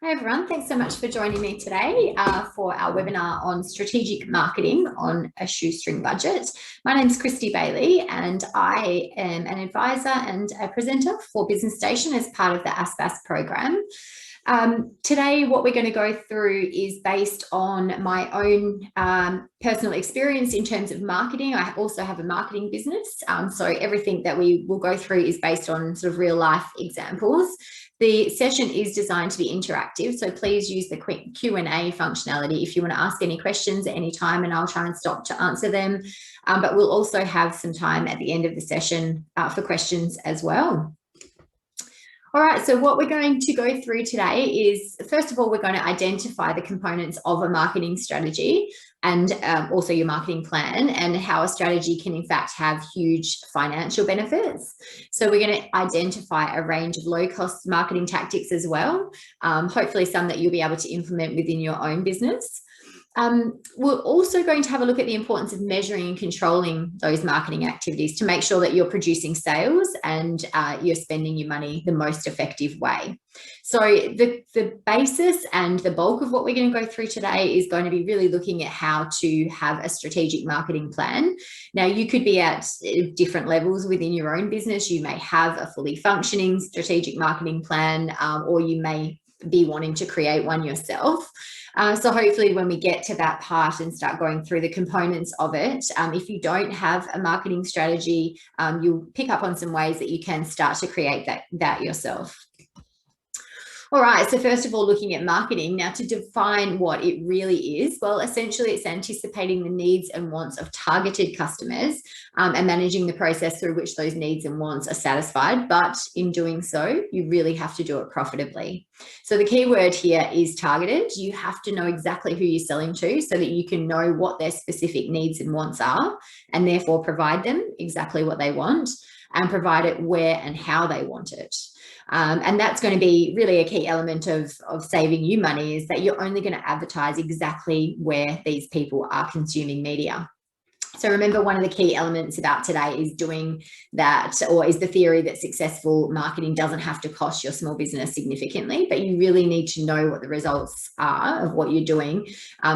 Hi everyone, thanks so much for joining me today for our webinar on strategic marketing on a shoestring budget. My name is Kristy Bailey and I am an advisor and a presenter for Business Station as part of the ASBAS program. Today, what we're going to go through is based on my own personal experience in terms of marketing. I also have a marketing business, so everything that we will go through is based on sort of real life examples. The session is designed to be interactive, so please use the Q&A functionality if you want to ask any questions at any time, and I'll try and stop to answer them. But we'll also have some time at the end of the session for questions as well. All right, so what we're going to go through today is, first of all, we're going to identify the components of a marketing strategy and also your marketing plan, and how a strategy can in fact have huge financial benefits. So we're going to identify a range of low-cost marketing tactics as well, hopefully some that you'll be able to implement within your own business. We're also going to have a look at the importance of measuring and controlling those marketing activities to make sure that you're producing sales and you're spending your money the most effective way. So the basis and the bulk of what we're going to go through today is going to be really looking at how to have a strategic marketing plan. Now, you could be at different levels within your own business. You may have a fully functioning strategic marketing plan, or you may be wanting to create one yourself. So hopefully when we get to that part and start going through the components of it, if you don't have a marketing strategy, you'll pick up on some ways that you can start to create that yourself. All right, so first of all, looking at marketing. Now, to define what it really is, well, essentially it's anticipating the needs and wants of targeted customers and managing the process through which those needs and wants are satisfied. But in doing so, you really have to do it profitably. So the key word here is targeted. You have to know exactly who you're selling to so that you can know what their specific needs and wants are, and therefore provide them exactly what they want and provide it where and how they want it. And that's going to be really a key element of saving you money, is that you're only going to advertise exactly where these people are consuming media. So remember, one of the key elements about today is doing that, or is the theory that successful marketing doesn't have to cost your small business significantly, but you really need to know what the results are of what you're doing,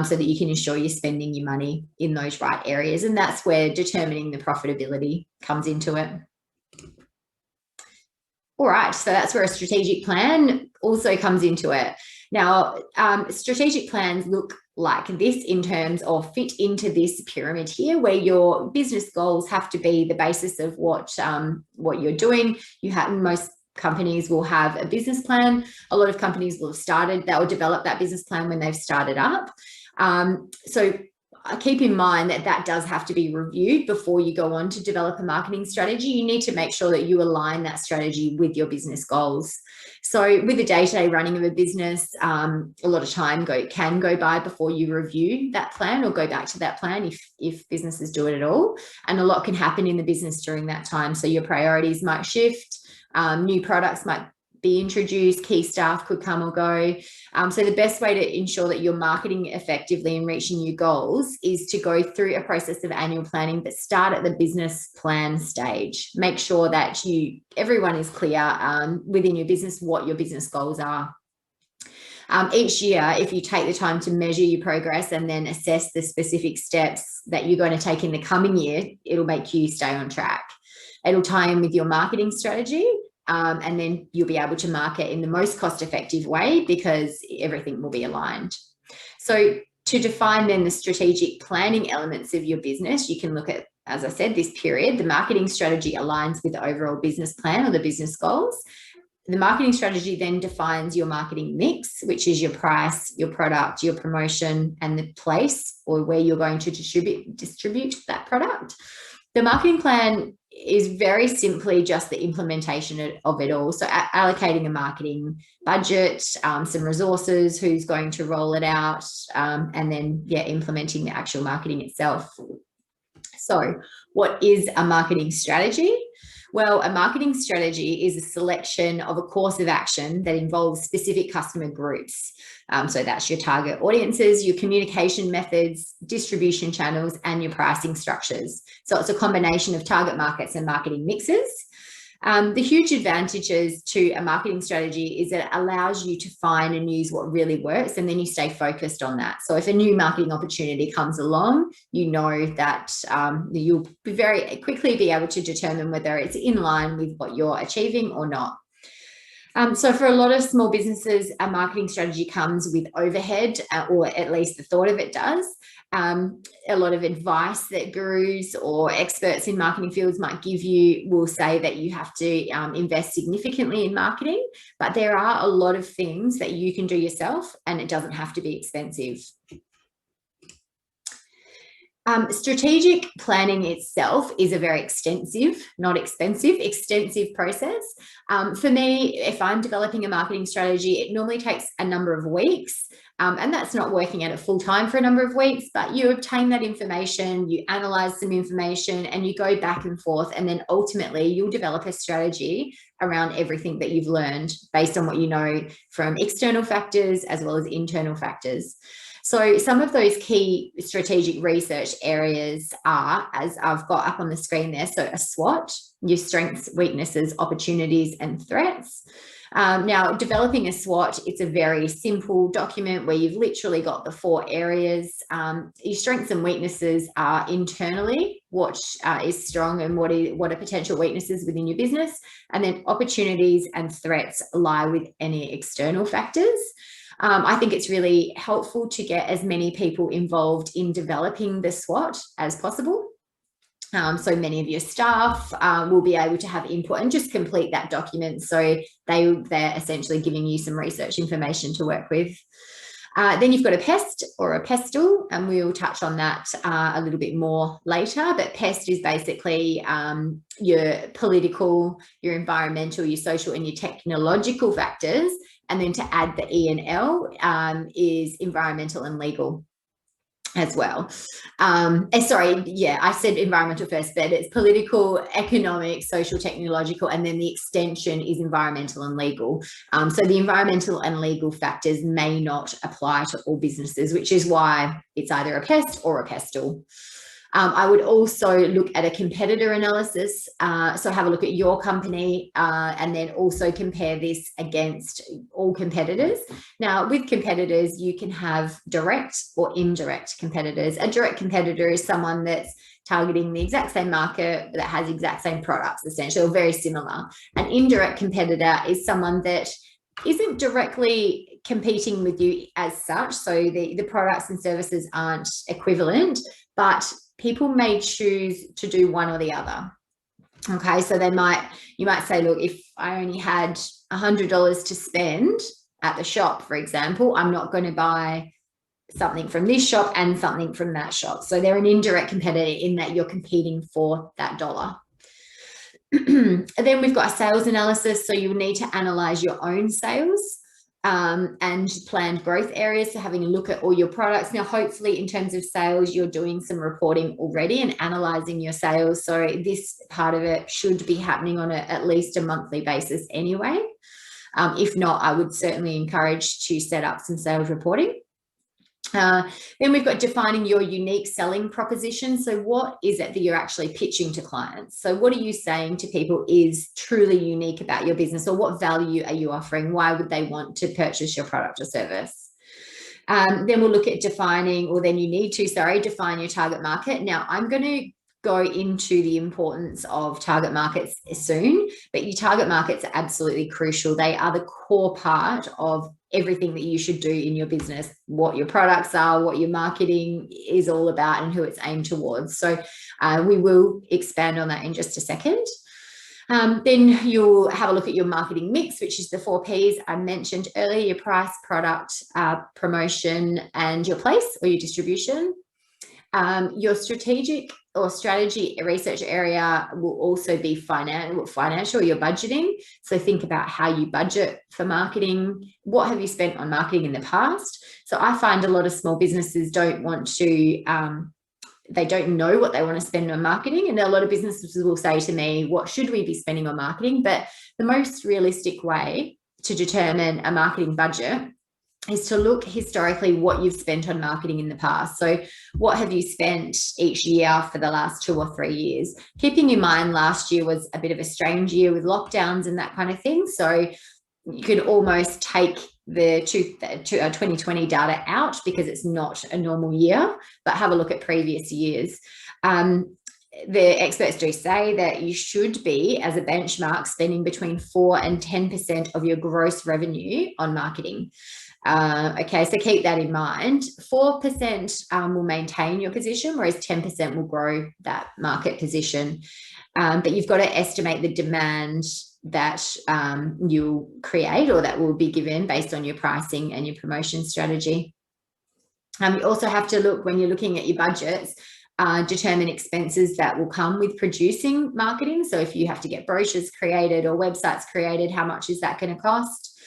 so that you can ensure you're spending your money in those right areas. And that's where determining the profitability comes into it. All right, so that's where a strategic plan also comes into it. Now, strategic plans look like this in terms of fit into this pyramid here, where your business goals have to be the basis of what you're doing. Most companies will have a business plan. A lot of companies will have started, they'll develop that business plan when they've started up. So keep in mind that that does have to be reviewed before you go on to develop a marketing strategy. You need to make sure that you align that strategy with your business goals. So with the day-to-day running of a business, a lot of time can go by before you review that plan or go back to that plan if businesses do it at all. And a lot can happen in the business during that time. So your priorities might shift, new products might be introduced, key staff could come or go. So the best way to ensure that you're marketing effectively and reaching your goals is to go through a process of annual planning, but start at the business plan stage. Make sure that everyone is clear within your business what your business goals are. Each year, if you take the time to measure your progress and then assess the specific steps that you're going to take in the coming year, it'll make you stay on track. It'll tie in with your marketing strategy. And then you'll be able to market in the most cost-effective way because everything will be aligned. So to define then the strategic planning elements of your business, you can look at, as I said, this period. The marketing strategy aligns with the overall business plan or the business goals. The marketing strategy then defines your marketing mix, which is your price, your product, your promotion, and the place or where you're going to distribute that product. The marketing plan is very simply just the implementation of it all. So allocating a marketing budget, some resources, who's going to roll it out, and then, implementing the actual marketing itself. So what is a marketing strategy? Well, a marketing strategy is a selection of a course of action that involves specific customer groups. So that's your target audiences, your communication methods, distribution channels, and your pricing structures. So it's a combination of target markets and marketing mixes. The huge advantages to a marketing strategy is that it allows you to find and use what really works, and then you stay focused on that. So if a new marketing opportunity comes along, you know that you'll very quickly be able to determine whether it's in line with what you're achieving or not. So for a lot of small businesses, a marketing strategy comes with overhead, or at least the thought of it does. A lot of advice that gurus or experts in marketing fields might give you will say that you have to invest significantly in marketing, but there are a lot of things that you can do yourself, and it doesn't have to be expensive. Strategic planning itself is a very extensive, not expensive, extensive process. For me, if I'm developing a marketing strategy, it normally takes a number of weeks. And that's not working at it full time for a number of weeks, but you obtain that information, you analyze some information, and you go back and forth. And then ultimately you'll develop a strategy around everything that you've learned based on what you know from external factors as well as internal factors. So some of those key strategic research areas are, as I've got up on the screen there, so a SWOT, your strengths, weaknesses, opportunities, and threats. Now, developing a SWOT, it's a very simple document where you've literally got the 4 areas. Your strengths and weaknesses are internally, what is strong and what are potential weaknesses within your business. And then opportunities and threats lie with any external factors. I think it's really helpful to get as many people involved in developing the SWOT as possible. So many of your staff will be able to have input and just complete that document. So they're essentially giving you some research information to work with. Then you've got a PEST or a PESTLE, and we'll touch on that a little bit more later. But PEST is basically your political, your environmental, your social, and your technological factors. And then to add the E and L is environmental and legal as well. Sorry, yeah, I said environmental first, but it's political, economic, social, technological, and then the extension is environmental and legal. So the environmental and legal factors may not apply to all businesses, which is why it's either a PEST or a PESTLE. I would also look at a competitor analysis. So have a look at your company and then also compare this against all competitors. Now, with competitors, you can have direct or indirect competitors. A direct competitor is someone that's targeting the exact same market that has exact same products, essentially, or very similar. An indirect competitor is someone that isn't directly competing with you as such. So the products and services aren't equivalent, but people may choose to do one or the other. Okay, so you might say, look, if I only had $100 to spend at the shop, for example, I'm not going to buy something from this shop and something from that shop. So they're an indirect competitor in that you're competing for that dollar. And then we've got a sales analysis. So you need to analyze your own sales and planned growth areas. So having a look at all your products. Now, hopefully in terms of sales, you're doing some reporting already and analyzing your sales. So this part of it should be happening on at least a monthly basis anyway. If not, I would certainly encourage to set up some sales reporting. Then we've got defining your unique selling proposition. So what is it that you're actually pitching to clients? So what are you saying to people is truly unique about your business, or what value are you offering? Why would they want to purchase your product or service? Then we'll look at define your target market. Now, I'm going to go into the importance of target markets soon, but your target markets are absolutely crucial. They are the core part of everything that you should do in your business, what your products are, what your marketing is all about, and who it's aimed towards. So we will expand on that in just a second. Then you'll have a look at your marketing mix, which is the 4 Ps I mentioned earlier: your price, product, promotion, and your place or your distribution. Your strategic or strategy research area will also be financial, your budgeting. So think about how you budget for marketing. What have you spent on marketing in the past? So I find a lot of small businesses don't want to, they don't know what they want to spend on marketing. And a lot of businesses will say to me, what should we be spending on marketing? But the most realistic way to determine a marketing budget is to look historically what you've spent on marketing in the past. So what have you spent each year for the last 2 or 3 years? Keeping in mind last year was a bit of a strange year with lockdowns and that kind of thing. So you could almost take the 2020 data out because it's not a normal year, but have a look at previous years. The experts do say that you should be, as a benchmark, spending between 4 and 10% of your gross revenue on marketing. Okay, so keep that in mind. 4% will maintain your position, whereas 10% will grow that market position. But you've got to estimate the demand that you'll create or that will be given based on your pricing and your promotion strategy. You also have to look, when you're looking at your budgets, determine expenses that will come with producing marketing. So if you have to get brochures created or websites created, how much is that going to cost?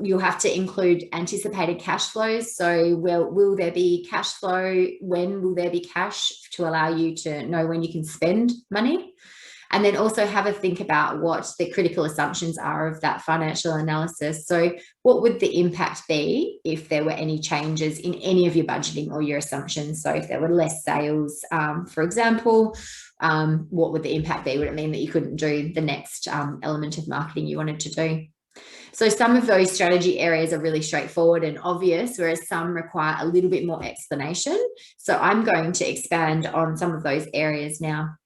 You'll have to include anticipated cash flows. So will there be cash flow? When will there be cash to allow you to know when you can spend money? And then also have a think about what the critical assumptions are of that financial analysis. So what would the impact be if there were any changes in any of your budgeting or your assumptions? So if there were less sales, for example, what would the impact be? Would it mean that you couldn't do the next element of marketing you wanted to do? So some of those strategy areas are really straightforward and obvious, whereas some require a little bit more explanation. So I'm going to expand on some of those areas now.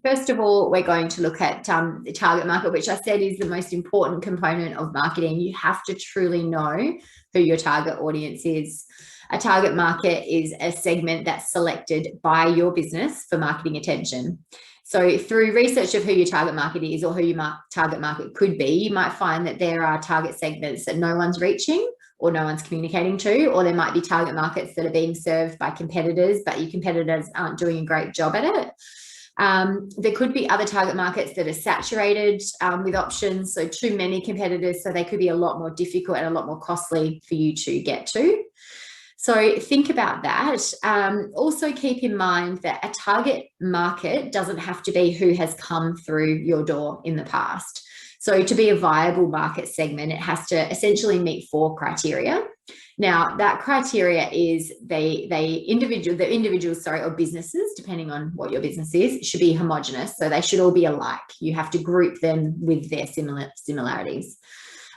First of all, we're going to look at the target market, which I said is the most important component of marketing. You have to truly know who your target audience is. A target market is a segment that's selected by your business for marketing attention. So through research of who your target market is or who your target market could be, you might find that there are target segments that no one's reaching or no one's communicating to, or there might be target markets that are being served by competitors, but your competitors aren't doing a great job at it. There could be other target markets that are saturated with options, so too many competitors, so they could be a lot more difficult and a lot more costly for you to get to. So think about that. Also keep in mind that a target market doesn't have to be who has come through your door in the past. So to be a viable market segment, it has to essentially meet 4 criteria. Now, that criteria is the individuals or businesses, depending on what your business is, should be homogenous. So they should all be alike. You have to group them with their similarities.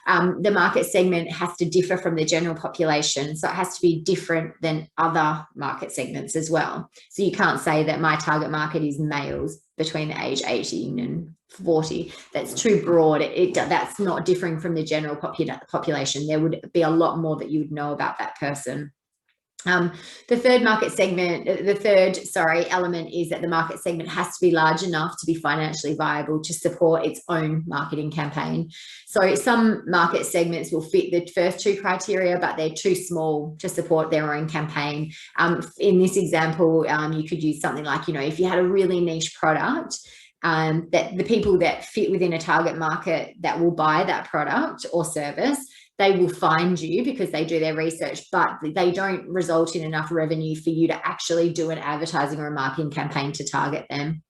The market segment has to differ from the general population. So it has to be different than other market segments as well. So you can't say that my target market is males between the age 18 and 40. That's too broad. That's not differing from the general population. There would be a lot more that you would know about that person. The third element is that the market segment has to be large enough to be financially viable to support its own marketing campaign. So some market segments will fit the first 2 criteria, but they're too small to support their own campaign. In this example, you could use something like, if you had a really niche product, that the people that fit within a target market that will buy that product or service, they will find you because they do their research, but they don't result in enough revenue for you to actually do an advertising or a marketing campaign to target them.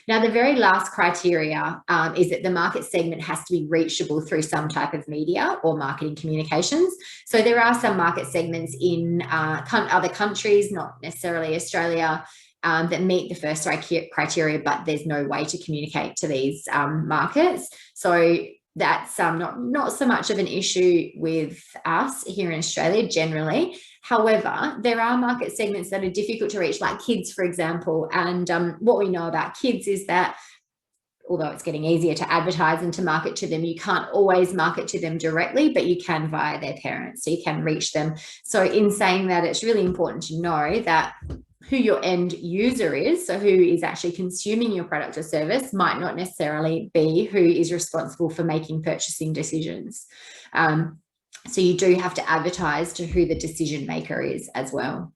Now, the very last criteria is that the market segment has to be reachable through some type of media or marketing communications. So there are some market segments in other countries, not necessarily Australia, that meet the first criteria, but there's no way to communicate to these markets. So that's not so much of an issue with us here in Australia generally. However, there are market segments that are difficult to reach, like kids, for example. And what we know about kids is that although it's getting easier to advertise and to market to them, you can't always market to them directly, but you can via their parents, so you can reach them. So in saying that, it's really important to know that who your end user is, so who is actually consuming your product or service, might not necessarily be who is responsible for making purchasing decisions. So you do have to advertise to who the decision maker is as well.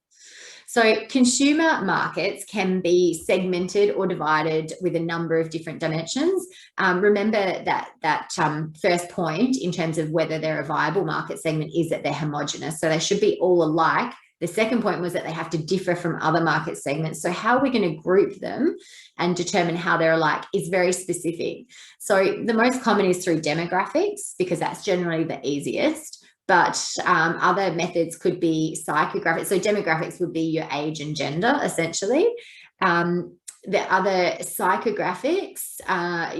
So consumer markets can be segmented or divided with a number of different dimensions. Remember that first point in terms of whether they're a viable market segment is that they're homogenous. So they should be all alike The second point was that they have to differ from other market segments. So how we're going to group them and determine how they're alike is very specific. So the most common is through demographics, because that's generally the easiest. But other methods could be psychographics. So demographics would be your age and gender, essentially. The other psychographics,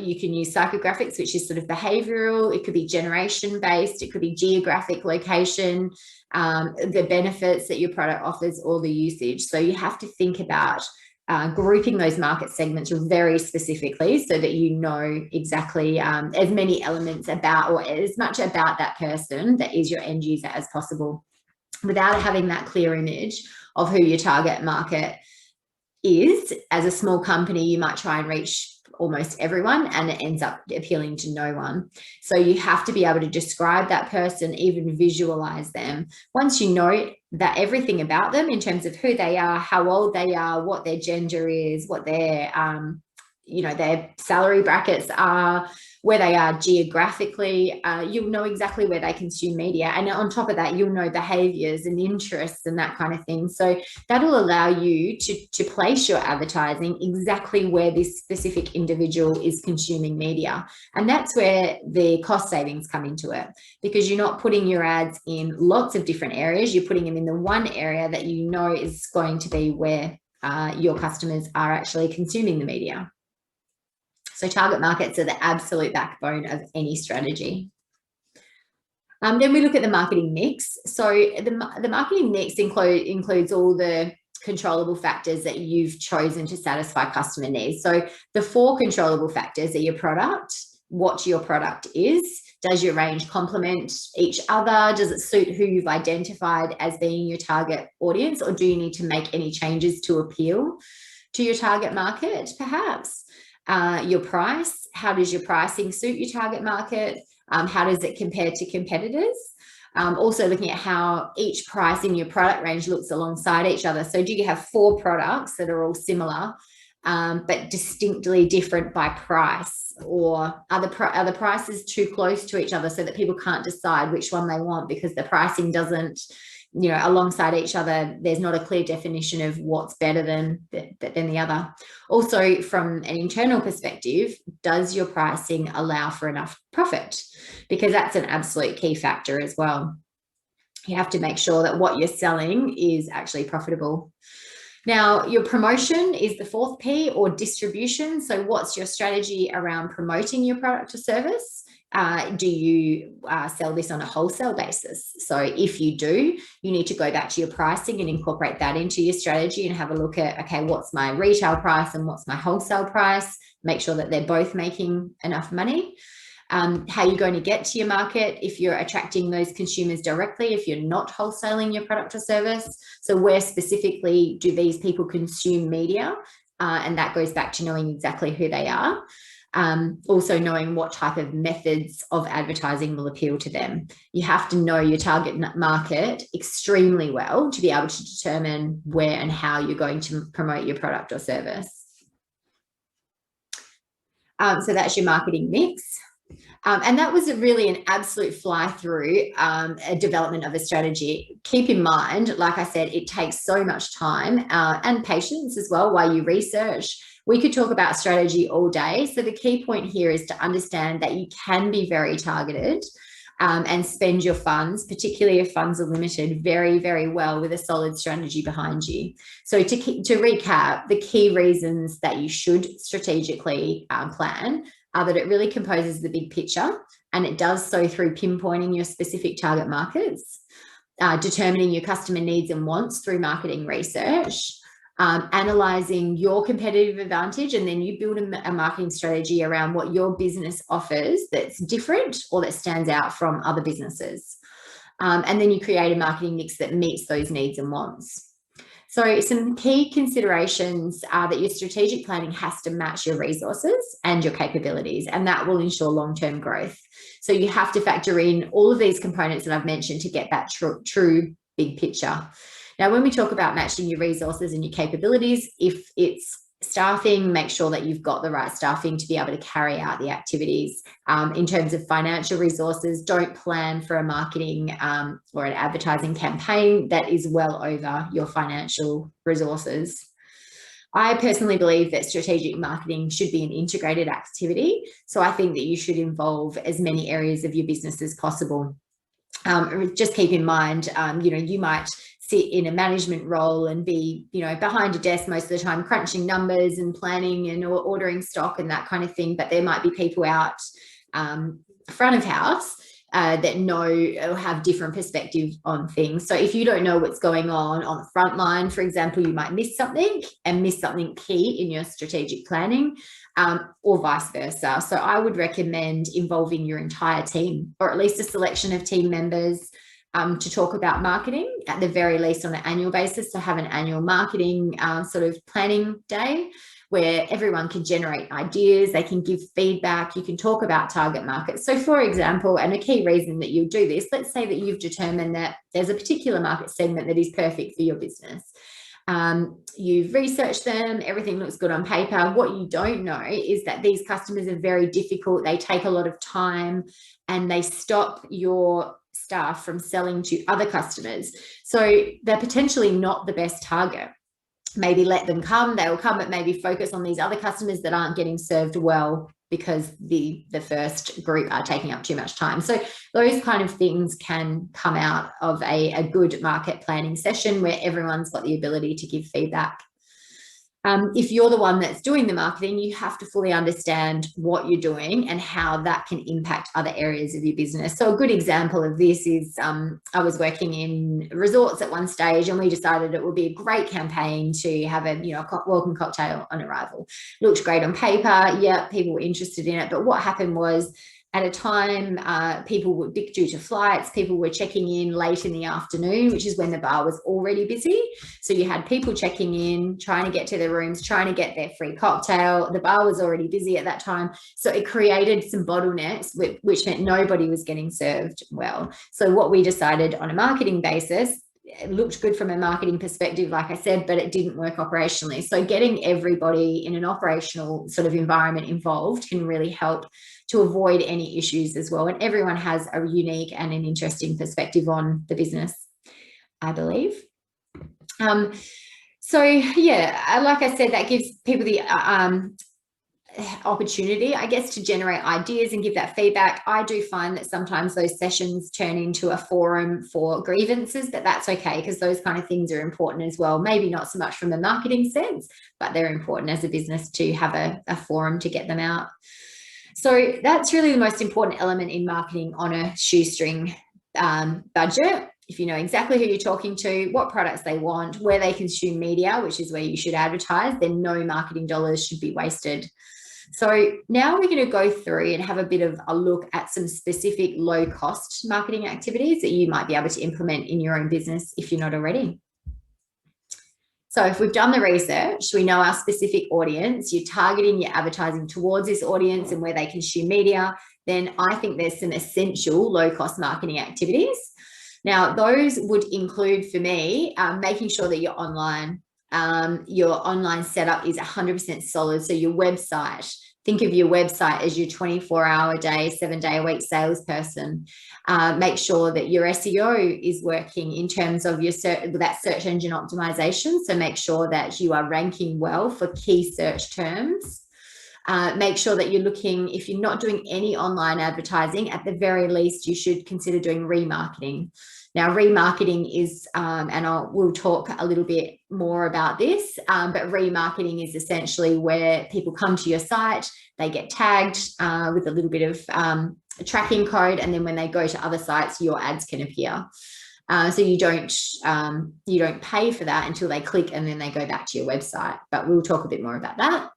you can use psychographics, which is sort of behavioral. It could be generation based. It could be geographic location, the benefits that your product offers, or the usage. So you have to think about grouping those market segments very specifically so that you know exactly as many elements about, or as much about that person that is your end user as possible, without having that clear image of who your target market is. As a small company, you might try and reach almost everyone and it ends up appealing to no one. So you have to be able to describe that person, even visualize them. Once you know that everything about them in terms of who they are, how old they are, what their gender is, what their their salary brackets are, where they are geographically, you'll know exactly where they consume media. And on top of that, you'll know behaviors and interests and that kind of thing. So that'll allow you to place your advertising exactly where this specific individual is consuming media. And that's where the cost savings come into it, because you're not putting your ads in lots of different areas. You're putting them in the one area that you know is going to be where your customers are actually consuming the media. So target markets are the absolute backbone of any strategy. Then we look at the marketing mix. So the marketing mix includes all the controllable factors that you've chosen to satisfy customer needs. So the 4 controllable factors are your product, what your product is, does your range complement each other, does it suit who you've identified as being your target audience, or do you need to make any changes to appeal to your target market, perhaps? Your price, how does your pricing suit your target market? How does it compare to competitors? Also looking at how each price in your product range looks alongside each other. So do you have 4 products that are all similar, but distinctly different by price, or are the prices too close to each other so that people can't decide which one they want because the pricing doesn't, alongside each other, there's not a clear definition of what's better than the other. Also, from an internal perspective, does your pricing allow for enough profit? Because that's an absolute key factor as well. You have to make sure that what you're selling is actually profitable. Now, your promotion is the 4th P, or distribution. So what's your strategy around promoting your product or service? Do you sell this on a wholesale basis? So if you do, you need to go back to your pricing and incorporate that into your strategy and have a look at, okay, what's my retail price and what's my wholesale price? Make sure that they're both making enough money. How you're going to get to your market if you're attracting those consumers directly, if you're not wholesaling your product or service. So where specifically do these people consume media? And that goes back to knowing exactly who they are. Also knowing what type of methods of advertising will appeal to them. You have to know your target market extremely well to be able to determine where and how you're going to promote your product or service. So that's your marketing mix. And that was really an absolute fly through a development of a strategy. Keep in mind, like I said, it takes so much time and patience as well while you research. We could talk about strategy all day. So the key point here is to understand that you can be very targeted and spend your funds, particularly if funds are limited, very, very well with a solid strategy behind you. So to recap, the key reasons that you should strategically plan are that it really composes the big picture, and it does so through pinpointing your specific target markets, determining your customer needs and wants through marketing research, analyzing your competitive advantage, and then you build a marketing strategy around what your business offers that's different or that stands out from other businesses. And then you create a marketing mix that meets those needs and wants. So some key considerations are that your strategic planning has to match your resources and your capabilities, and that will ensure long-term growth. So you have to factor in all of these components that I've mentioned to get that true big picture. Now, when we talk about matching your resources and your capabilities, if it's Staffing, make sure that you've got the right staffing to be able to carry out the activities. In terms of financial resources, don't plan for a marketing or an advertising campaign that is well over your financial resources. I personally believe that strategic marketing should be an integrated activity. So I think that you should involve as many areas of your business as possible. Just keep in mind, you might sit in a management role and be, behind a desk most of the time, crunching numbers and planning and ordering stock and that kind of thing. But there might be people out front of house that know or have different perspectives on things. So if you don't know what's going on the front line, for example, you might miss something key in your strategic planning, or vice versa. So I would recommend involving your entire team, or at least a selection of team members, to talk about marketing, at the very least on an annual basis. So have an annual marketing sort of planning day where everyone can generate ideas, they can give feedback, you can talk about target markets. So for example, and a key reason that you do this, let's say that you've determined that there's a particular market segment that is perfect for your business. You've researched them, everything looks good on paper. What you don't know is that these customers are very difficult, they take a lot of time, and they stop your staff from selling to other customers. So they're potentially not the best target. Maybe let them come, they will come, but maybe focus on these other customers that aren't getting served well because the first group are taking up too much time. So those kind of things can come out of a good market planning session where everyone's got the ability to give feedback. If you're the one that's doing the marketing, you have to fully understand what you're doing and how that can impact other areas of your business. So a good example of this is I was working in resorts at one stage, and we decided it would be a great campaign to have a welcome cocktail on arrival. Looked great on paper. Yeah, people were interested in it. But what happened was, at a time, people were due to flights, people were checking in late in the afternoon, which is when the bar was already busy. So you had people checking in, trying to get to their rooms, trying to get their free cocktail. The bar was already busy at that time. So it created some bottlenecks, which meant nobody was getting served well. So what we decided on a marketing basis, it looked good from a marketing perspective, like I said, but it didn't work operationally. So getting everybody in an operational sort of environment involved can really help to avoid any issues as well. And everyone has a unique and an interesting perspective on the business, I believe. So yeah, like I said, that gives people the opportunity, I guess, to generate ideas and give that feedback. I do find that sometimes those sessions turn into a forum for grievances, but that's okay, because those kind of things are important as well. Maybe not so much from a marketing sense, but they're important as a business to have a forum to get them out. So that's really the most important element in marketing on a shoestring budget. If you know exactly who you're talking to, what products they want, where they consume media, which is where you should advertise, then no marketing dollars should be wasted. So now we're going to go through and have a bit of a look at some specific low-cost marketing activities that you might be able to implement in your own business if you're not already. So if we've done the research, we know our specific audience, you're targeting your advertising towards this audience and where they consume media, then I think there's some essential low-cost marketing activities. Now, those would include, for me, making sure that your online setup is 100% solid. So your website, think of your website as your 24-hour day, 7-day-a-week salesperson. Make sure that your SEO is working in terms of your that search engine optimization. So make sure that you are ranking well for key search terms. Make sure that you're looking, if you're not doing any online advertising, at the very least, you should consider doing remarketing. Now, remarketing is, and we'll talk a little bit more about this, but remarketing is essentially where people come to your site, they get tagged with a little bit of a tracking code, and then when they go to other sites, your ads can appear. So you don't pay for that until they click and then they go back to your website, but we'll talk a bit more about that.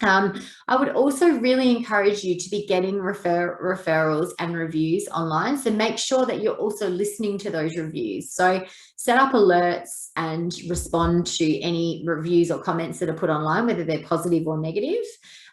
I would also really encourage you to be getting referrals and reviews online. So make sure that you're also listening to those reviews. So set up alerts and respond to any reviews or comments that are put online, whether they're positive or negative.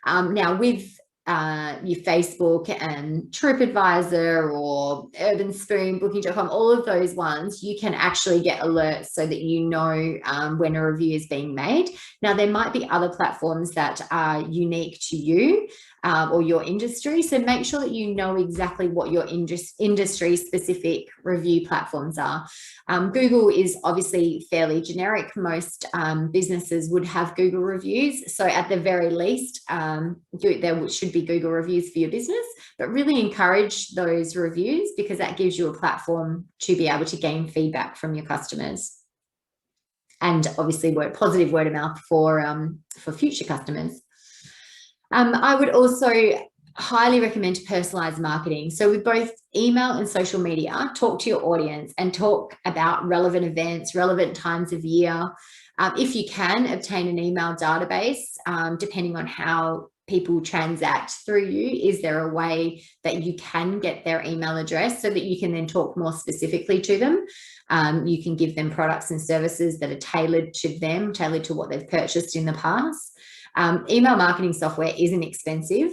Now, with your Facebook and TripAdvisor or Urban Spoon, Booking.com, all of those ones, you can actually get alerts so that you know when a review is being made. Now, there might be other platforms that are unique to you or your industry. So make sure that you know exactly what your industry-specific review platforms are. Google is obviously fairly generic. Most businesses would have Google reviews. So at the very least, there should be Google reviews for your business, but really encourage those reviews because that gives you a platform to be able to gain feedback from your customers. And obviously positive word of mouth for future customers. I would also highly recommend personalized marketing. So with both email and social media, talk to your audience and talk about relevant events, relevant times of year. If you can, obtain an email database, depending on how people transact through you. Is there a way that you can get their email address so that you can then talk more specifically to them? You can give them products and services that are tailored to them, tailored to what they've purchased in the past. Email marketing software isn't expensive.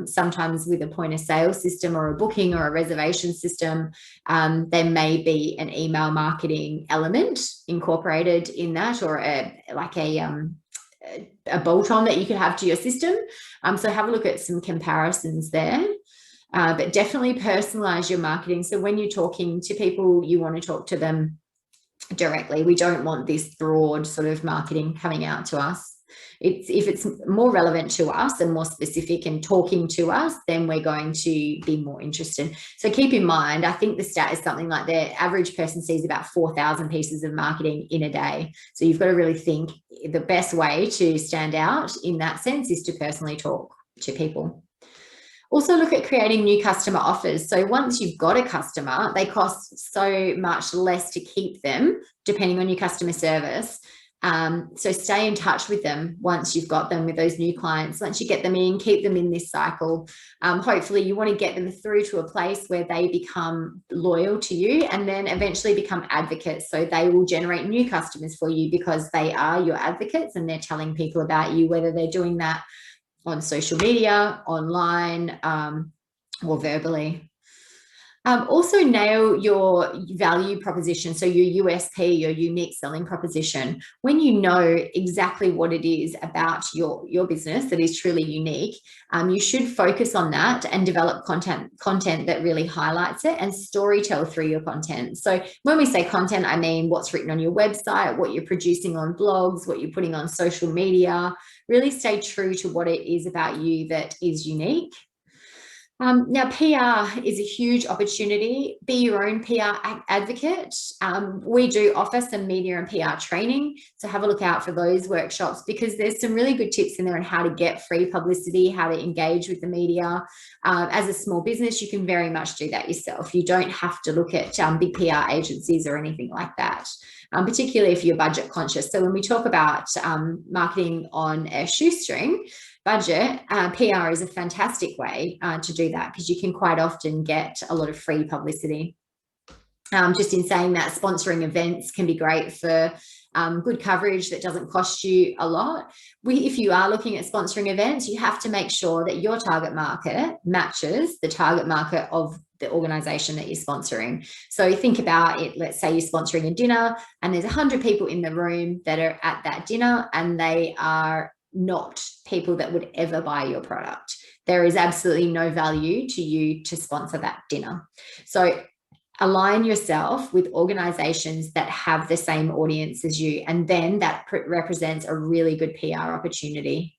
Sometimes with a point of sale system or a booking or a reservation system, there may be an email marketing element incorporated in that, or a bolt-on that you could have to your system. So have a look at some comparisons there. But definitely personalize your marketing. So when you're talking to people, you want to talk to them directly. We don't want this broad sort of marketing coming out to us. If it's more relevant to us and more specific and talking to us, then we're going to be more interested. So keep in mind, I think the stat is something like the average person sees about 4,000 pieces of marketing in a day. So you've got to really think the best way to stand out in that sense is to personally talk to people. Also look at creating new customer offers. So once you've got a customer, they cost so much less to keep them, depending on your customer service. So stay in touch with them once you've got them with those new clients. Once you get them in, keep them in this cycle. Hopefully you want to get them through to a place where they become loyal to you and then eventually become advocates. So they will generate new customers for you because they are your advocates and they're telling people about you, whether they're doing that on social media, online, or verbally. Also nail your value proposition, so your USP, your unique selling proposition. When you know exactly what it is about your business that is truly unique, you should focus on that and develop content that really highlights it and storytell through your content. So when we say content, I mean what's written on your website, what you're producing on blogs, what you're putting on social media. Really stay true to what it is about you that is unique. Now, PR is a huge opportunity. Be your own PR advocate. We do offer some media and PR training, so have a look out for those workshops because there's some really good tips in there on how to get free publicity, how to engage with the media. As a small business, you can very much do that yourself. You don't have to look at big PR agencies or anything like that, particularly if you're budget conscious. So when we talk about marketing on a shoestring budget, PR is a fantastic way to do that because you can quite often get a lot of free publicity. Just in saying that, sponsoring events can be great for good coverage that doesn't cost you a lot. If you are looking at sponsoring events, you have to make sure that your target market matches the target market of the organization that you're sponsoring. So think about it. Let's say you're sponsoring a dinner and there's 100 people in the room that are at that dinner and they are not people that would ever buy your product. There is absolutely no value to you to sponsor that dinner. So align yourself with organizations that have the same audience as you, and then that represents a really good PR opportunity.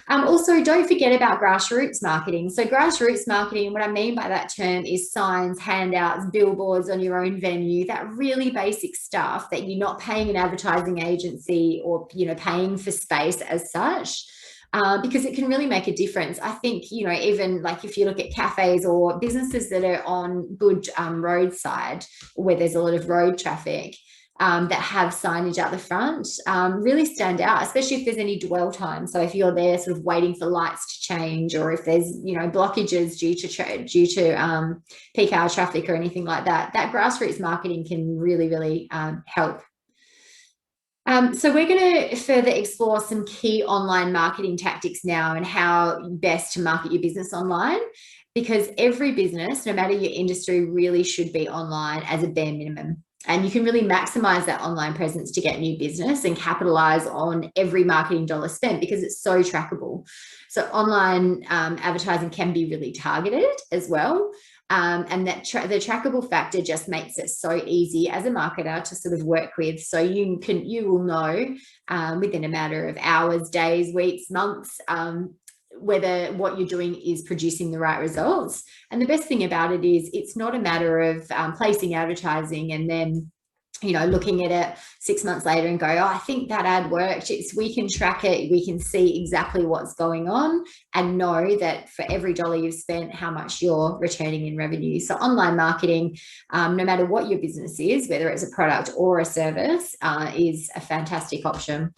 Also, don't forget about grassroots marketing. So grassroots marketing, what I mean by that term is signs, handouts, billboards on your own venue, that really basic stuff that you're not paying an advertising agency or, paying for space as such. Because it can really make a difference. I think, even like if you look at cafes or businesses that are on good roadside where there's a lot of road traffic, that have signage out the front, really stand out, especially if there's any dwell time. So if you're there sort of waiting for lights to change, or if there's, blockages due to peak hour traffic or anything like that, that grassroots marketing can really, really help. So we're going to further explore some key online marketing tactics now and how best to market your business online, because every business, no matter your industry, really should be online as a bare minimum. And you can really maximize that online presence to get new business and capitalize on every marketing dollar spent because it's so trackable. So online advertising can be really targeted as well. And that the trackable factor just makes it so easy as a marketer to sort of work with. So you will know within a matter of hours, days, weeks, months, whether what you're doing is producing the right results. And the best thing about it is it's not a matter of placing advertising and then looking at it 6 months later and go, oh, I think that ad worked. We can track it. We can see exactly what's going on and know that for every dollar you've spent, how much you're returning in revenue. So online marketing, no matter what your business is, whether it's a product or a service, is a fantastic option.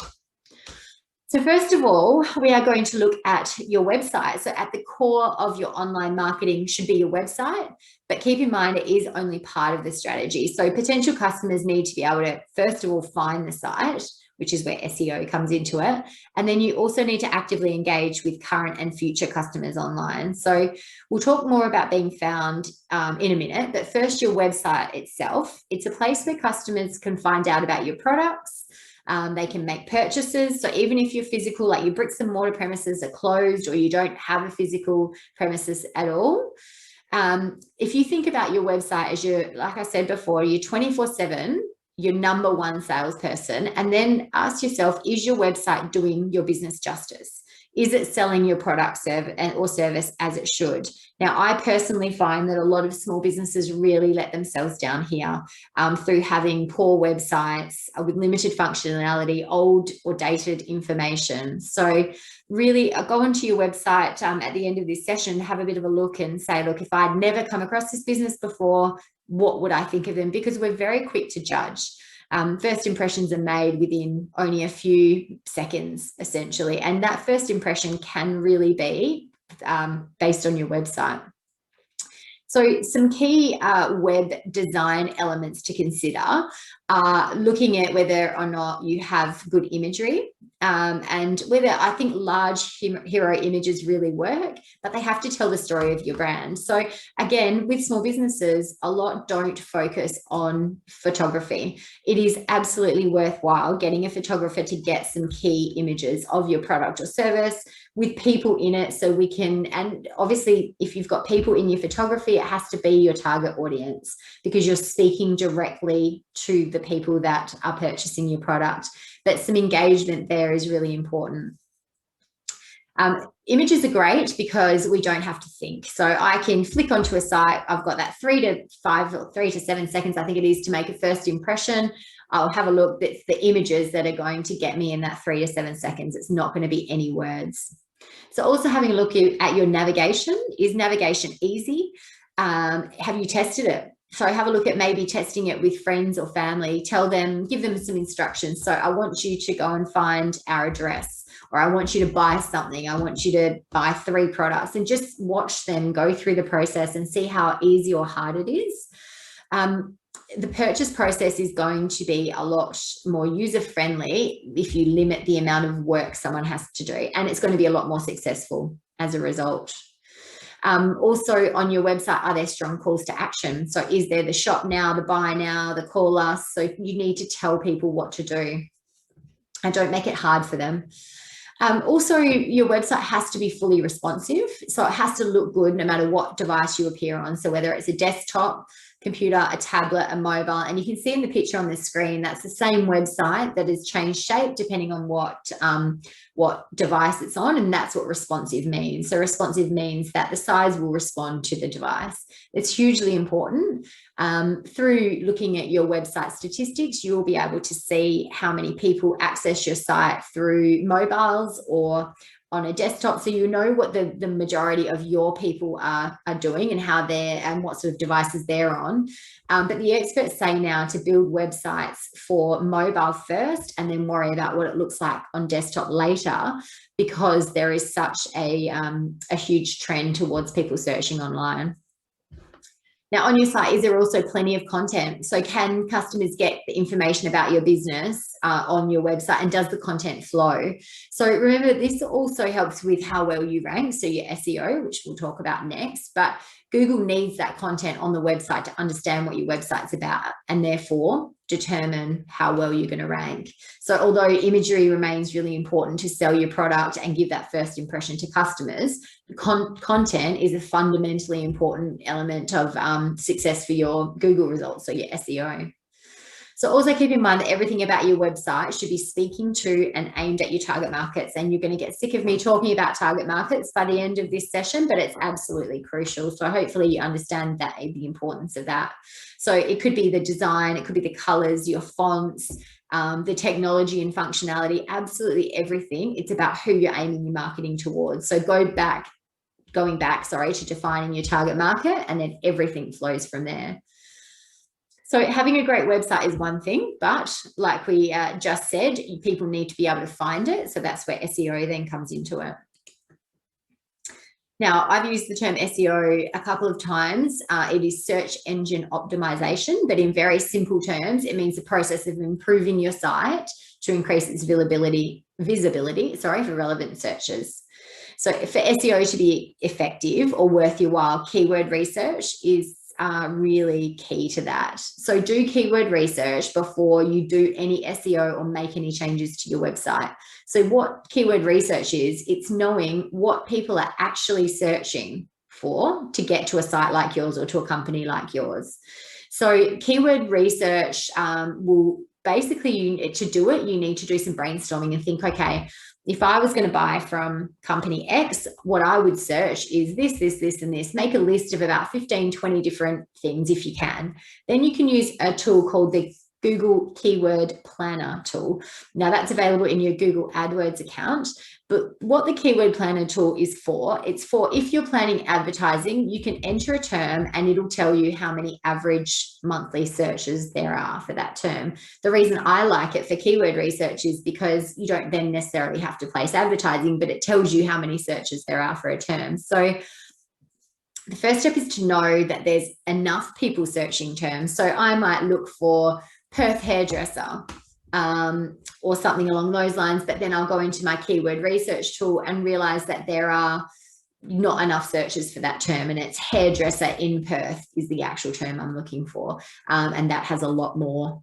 So first of all, we are going to look at your website. So at the core of your online marketing should be your website, but keep in mind it is only part of the strategy. So potential customers need to be able to, first of all, find the site, which is where SEO comes into it. And then you also need to actively engage with current and future customers online. So we'll talk more about being found in a minute, but first your website itself. It's a place where customers can find out about your products. They can make purchases. So even if your physical, like your bricks and mortar premises are closed or you don't have a physical premises at all, if you think about your website as like I said before, you're 24/7, your number one salesperson, and then ask yourself, is your website doing your business justice? Is it selling your product or service as it should? Now, I personally find that a lot of small businesses really let themselves down here through having poor websites with limited functionality, old or dated information. So really go onto your website at the end of this session, have a bit of a look and say, look, if I'd never come across this business before, what would I think of them? Because we're very quick to judge. First impressions are made within only a few seconds, essentially. And that first impression can really be based on your website. So some key web design elements to consider are looking at whether or not you have good imagery and whether I think large hero images really work, but they have to tell the story of your brand. So again, with small businesses, a lot don't focus on photography. It is absolutely worthwhile getting a photographer to get some key images of your product or service with people in it, so we can, and obviously if you've got people in your photography, it has to be your target audience because you're speaking directly to the people that are purchasing your product. But some engagement there is really important. Images are great because we don't have to think. So I can flick onto a site. I've got that 3 to 7 seconds, I think it is, to make a first impression. I'll have a look. That's the images that are going to get me in that 3 to 7 seconds. It's not going to be any words. So also having a look at your navigation. Is navigation easy? Have you tested it? So have a look at maybe testing it with friends or family. Tell them, give them some instructions. So I want you to go and find our address, or I want you to buy something. I want you to buy 3 products, and just watch them go through the process and see how easy or hard it is. The purchase process is going to be a lot more user-friendly if you limit the amount of work someone has to do, and it's going to be a lot more successful as a result. Also on your website, are there strong calls to action? So is there the shop now, the buy now, the call us? So you need to tell people what to do and don't make it hard for them. Also, your website has to be fully responsive. So it has to look good no matter what device you appear on. So whether it's a desktop, computer, a tablet, a mobile, and you can see in the picture on the screen, that's the same website that has changed shape depending on what device it's on, and that's what responsive means. So responsive means that the size will respond to the device. It's hugely important. Through looking at your website statistics, you'll be able to see how many people access your site through mobiles or on a desktop, so you know what the majority of your people are doing and how they're and what sort of devices they're on. But the experts say now to build websites for mobile first and then worry about what it looks like on desktop later, because there is such a huge trend towards people searching online. Now, on your site, is there also plenty of content? So can customers get the information about your business on your website, and does the content flow? So remember, this also helps with how well you rank, so your SEO, which we'll talk about next, but Google needs that content on the website to understand what your website's about and therefore determine how well you're going to rank. So although imagery remains really important to sell your product and give that first impression to customers, content is a fundamentally important element of success for your Google results, so your SEO. So also keep in mind that everything about your website should be speaking to and aimed at your target markets. And you're going to get sick of me talking about target markets by the end of this session, but it's absolutely crucial. So hopefully you understand that, the importance of that. So it could be the design, it could be the colors, your fonts, the technology and functionality, absolutely everything. It's about who you're aiming your marketing towards. So going back, to defining your target market, and then everything flows from there. So having a great website is one thing, but like we just said, people need to be able to find it. So that's where SEO then comes into it. Now, I've used the term SEO a couple of times. It is search engine optimization, but in very simple terms, it means the process of improving your site to increase its visibility, for relevant searches. So for SEO to be effective or worth your while, keyword research is really key to that. So do keyword research before you do any SEO or make any changes to your website. So what keyword research is, it's knowing what people are actually searching for to get to a site like yours or to a company like yours. So keyword research will basically, to do it, you need to do some brainstorming and think, okay, if I was going to buy from company X, what I would search is this, this, this, and this. Make a list of about 15, 20 different things if you can. Then you can use a tool called the Google Keyword Planner tool. Now that's available in your Google AdWords account. But what the Keyword Planner tool is for, it's for if you're planning advertising, you can enter a term and it'll tell you how many average monthly searches there are for that term. The reason I like it for keyword research is because you don't then necessarily have to place advertising, but it tells you how many searches there are for a term. So the first step is to know that there's enough people searching terms. So I might look for Perth hairdresser or something along those lines, but then I'll go into my keyword research tool and realize that there are not enough searches for that term, and it's hairdresser in Perth is the actual term I'm looking for, and that has a lot more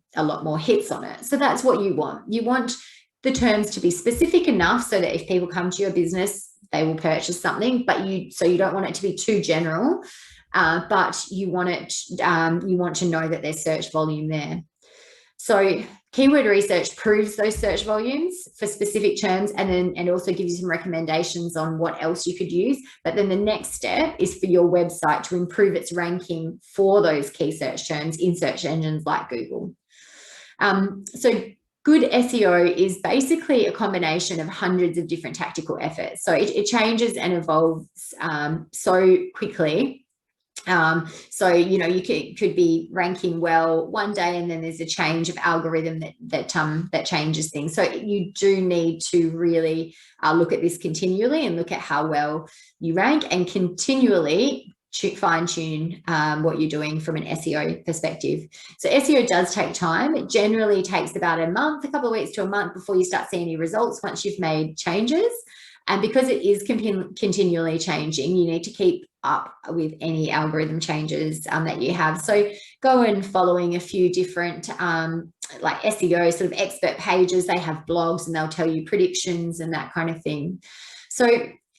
hits on it. So that's what you want. You want the terms to be specific enough so that if people come to your business, they will purchase something, but you don't want it to be too general, but you want to know that there's search volume there. So keyword research proves those search volumes for specific terms, and also gives you some recommendations on what else you could use. But then the next step is for your website to improve its ranking for those key search terms in search engines like Google. So good SEO is basically a combination of hundreds of different tactical efforts. So it changes and evolves so quickly. So you could be ranking well one day, and then there's a change of algorithm that changes things. So you do need to really look at this continually and look at how well you rank, and continually fine tune what you're doing from an SEO perspective. So SEO does take time. It generally takes about a couple of weeks to a month before you start seeing any results once you've made changes. And because it is continually changing, you need to keep up with any algorithm changes that you have. So go and following a few different like SEO sort of expert pages. They have blogs and they'll tell you predictions and that kind of thing. So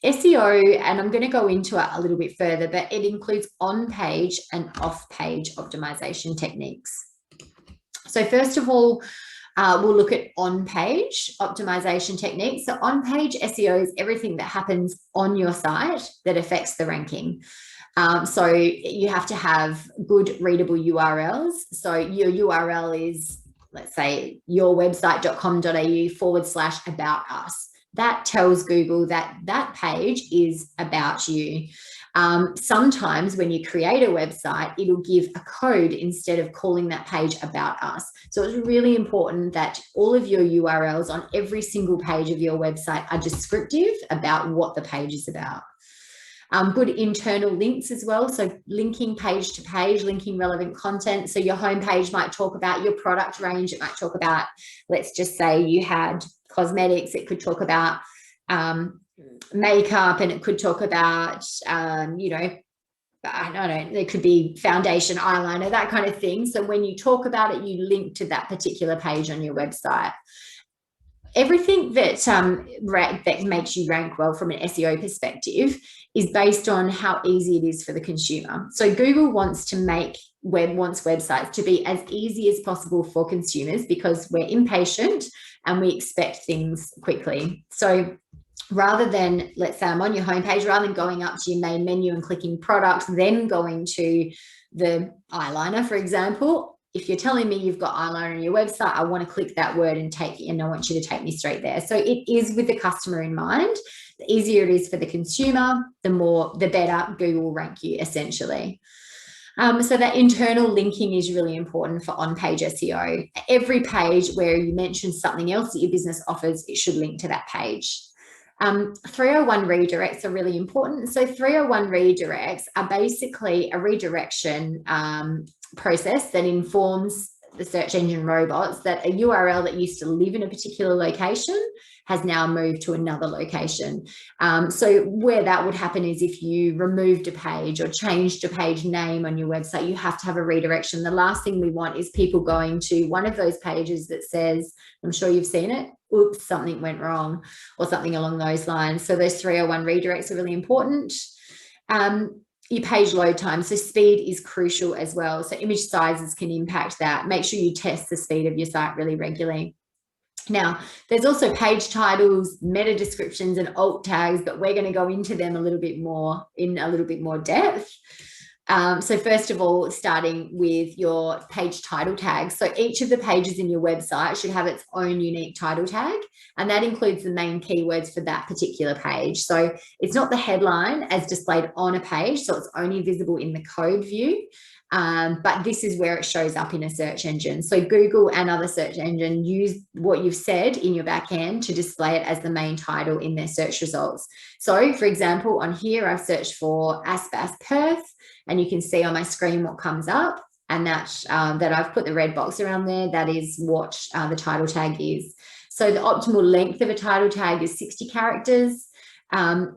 SEO, and I'm going to go into it a little bit further, but it includes on-page and off-page optimization techniques. So first of all, we'll look at on-page optimization techniques. So on-page SEO is everything that happens on your site that affects the ranking. So you have to have good readable URLs. So your URL is, let's say, yourwebsite.com.au/about us. That tells Google that that page is about you. Sometimes when you create a website, it'll give a code instead of calling that page about us. So it's really important that all of your URLs on every single page of your website are descriptive about what the page is about. Good internal links as well. So linking page to page, linking relevant content. So your homepage might talk about your product range. It might talk about, let's just say you had cosmetics. It could talk about makeup, and it could talk about, you know, I don't know, there could be foundation, eyeliner, that kind of thing. So when you talk about it, you link to that particular page on your website. Everything that that makes you rank well from an SEO perspective is based on how easy it is for the consumer. So Google wants to make websites to be as easy as possible for consumers, because we're impatient and we expect things quickly. So rather than, let's say I'm on your homepage, rather than going up to your main menu and clicking products, then going to the eyeliner, for example, if you're telling me you've got eyeliner on your website, I want to click that word and I want you to take me straight there. So it is with the customer in mind. The easier it is for the consumer, the better Google will rank you, essentially. So that internal linking is really important for on-page SEO. Every page where you mention something else that your business offers, it should link to that page. 301 redirects are really important. So 301 redirects are basically a redirection process that informs the search engine robots that a URL that used to live in a particular location has now moved to another location. So where that would happen is if you removed a page or changed a page name on your website, you have to have a redirection. The last thing we want is people going to one of those pages that says, I'm sure you've seen it, oops, something went wrong, or something along those lines. So those 301 redirects are really important. Your page load time, so speed is crucial as well. So image sizes can impact that. Make sure you test the speed of your site really regularly. Now, there's also page titles, meta descriptions, and alt tags, but we're going to go into them in a little bit more depth. So first of all, starting with your page title tags. So each of the pages in your website should have its own unique title tag, and that includes the main keywords for that particular page. So it's not the headline as displayed on a page, so it's only visible in the code view. But this is where it shows up in a search engine. So Google and other search engines use what you've said in your back end to display it as the main title in their search results. So for example, on here, I've searched for ASBAS Perth, and you can see on my screen what comes up, and that I've put the red box around there. That is what the title tag is. So the optimal length of a title tag is 60 characters,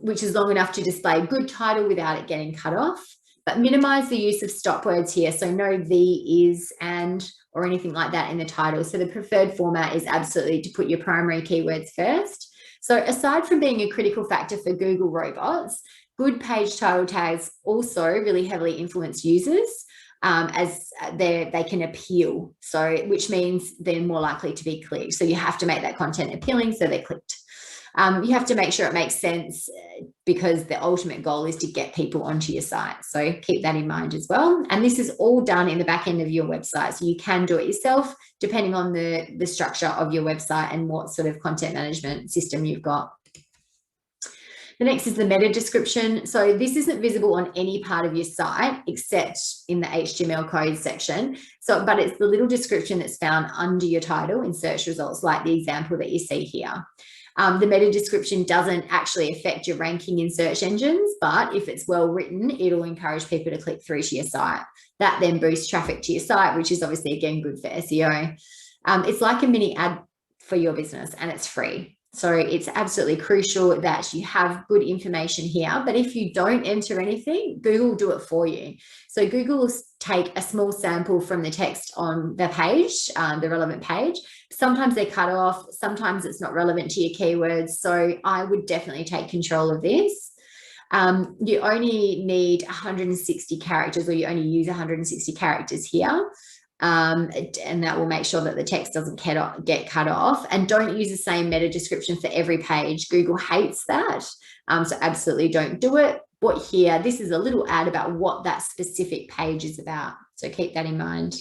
which is long enough to display a good title without it getting cut off. But minimize the use of stop words here. So no the, is, and, or anything like that in the title. So the preferred format is absolutely to put your primary keywords first. So aside from being a critical factor for Google robots, good page title tags also really heavily influence users as they can appeal. So which means they're more likely to be clicked. So you have to make that content appealing so they're clicked. You have to make sure it makes sense because the ultimate goal is to get people onto your site. So keep that in mind as well. And this is all done in the back end of your website. So you can do it yourself depending on the structure of your website and what sort of content management system you've got. The next is the meta description. So this isn't visible on any part of your site except in the HTML code section. But it's the little description that's found under your title in search results, like the example that you see here. The meta description doesn't actually affect your ranking in search engines, but if it's well written, it'll encourage people to click through to your site. That then boosts traffic to your site, which is obviously, again, good for SEO. It's like a mini ad for your business, and it's free. So it's absolutely crucial that you have good information here. But if you don't enter anything, Google will do it for you. So Google will take a small sample from the text on the page, the relevant page. Sometimes they cut off, sometimes it's not relevant to your keywords. So I would definitely take control of this. You only need 160 characters, or you only use 160 characters here. And that will make sure that the text doesn't get cut off. And don't use the same meta description for every page. Google hates that. So absolutely don't do it. But here, this is a little ad about what that specific page is about. So keep that in mind.